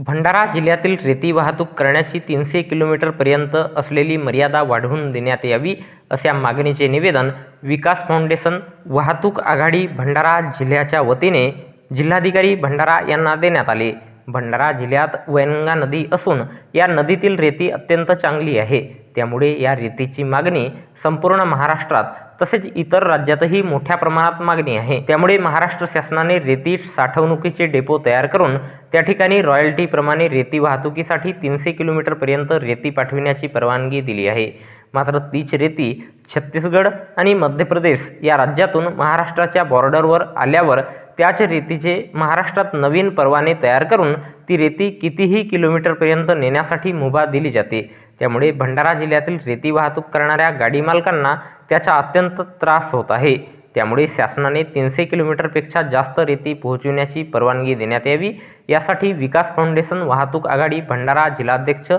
भंडारा जिल्ह्यातील रेती वाहतूक करण्याची 300 किलोमीटरपर्यंत असलेली मर्यादा वाढवून देण्यात यावी, अशा मागणीचे निवेदन विकास फाउंडेशन वाहतूक आघाडी भंडारा जिल्ह्याच्या वतीने जिल्हाधिकारी भंडारा यांना देण्यात आले. भंडारा जिल्ह्यात वैनगंगा नदी असून या नदीतील रेती अत्यंत चांगली आहे. त्यामुळे या रेतीची मागणी संपूर्ण महाराष्ट्रात तसेच इतर राज्यातही मोठ्या प्रमाणात मागणी आहे. त्यामुळे महाराष्ट्र शासनाने रेती साठवणुकीचे डेपो तयार करून त्या ठिकाणी रॉयल्टी प्रमाणे रेती वाहतुकीसाठी 300 किलोमीटरपर्यंत रेती पाठविण्याची परवानगी दिली आहे. मात्र तीच रेती छत्तीसगड आणि मध्य प्रदेश या राज्यातून महाराष्ट्राच्या बॉर्डरवर आल्यावर त्याच रेतीचे महाराष्ट्रात नवीन परवाने तयार करून ती रेती कितीही किलोमीटरपर्यंत नेण्यासाठी मुभा दिली जाते. त्यामुळे भंडारा जिल्ह्यातील रेती वाहतूक करणाऱ्या गाडी मालकांना त्याचा अत्यंत त्रास होत आहे. त्यामुळे शासनाने 300 किलोमीटरपेक्षा जास्त रेती पोहोचविण्याची परवानगी देण्यात यावी, यासाठी विकास फाउंडेशन वाहतूक आघाडी भंडारा जिल्हाध्यक्ष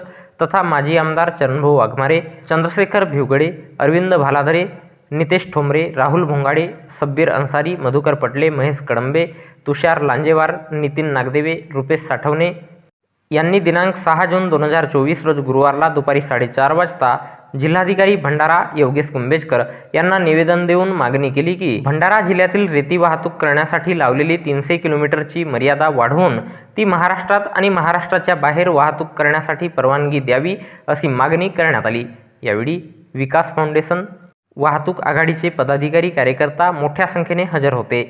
तथा माजी आमदार चरणभाऊ वाघमारे, चंद्रशेखर भिवगडे, अरविंद भालाधरे, नितेश ठोंबरे, राहुल भोंगाडे, सब्बीर अन्सारी, मधुकर पटले, महेश कडंबे, तुषार लांजेवार, नितीन नागदेवे, रुपेश साठवणे यांनी दिनांक 6 जून 2024 रोज गुरुवारला दुपारी 4:30 वाजता जिल्हाधिकारी भंडारा योगेश कुंभेजकर यांना निवेदन देऊन मागणी केली की भंडारा जिल्ह्यातील रेती वाहतूक करण्यासाठी लावलेली 300 किलोमीटरची मर्यादा वाढवून ती महाराष्ट्रात आणि महाराष्ट्राच्या बाहेर वाहतूक करण्यासाठी परवानगी द्यावी, अशी मागणी करण्यात आली. यावेळी विकास फाउंडेशन वाहतूक आघाडीचे पदाधिकारी कार्यकर्ता मोठ्या संख्येने हजर होते.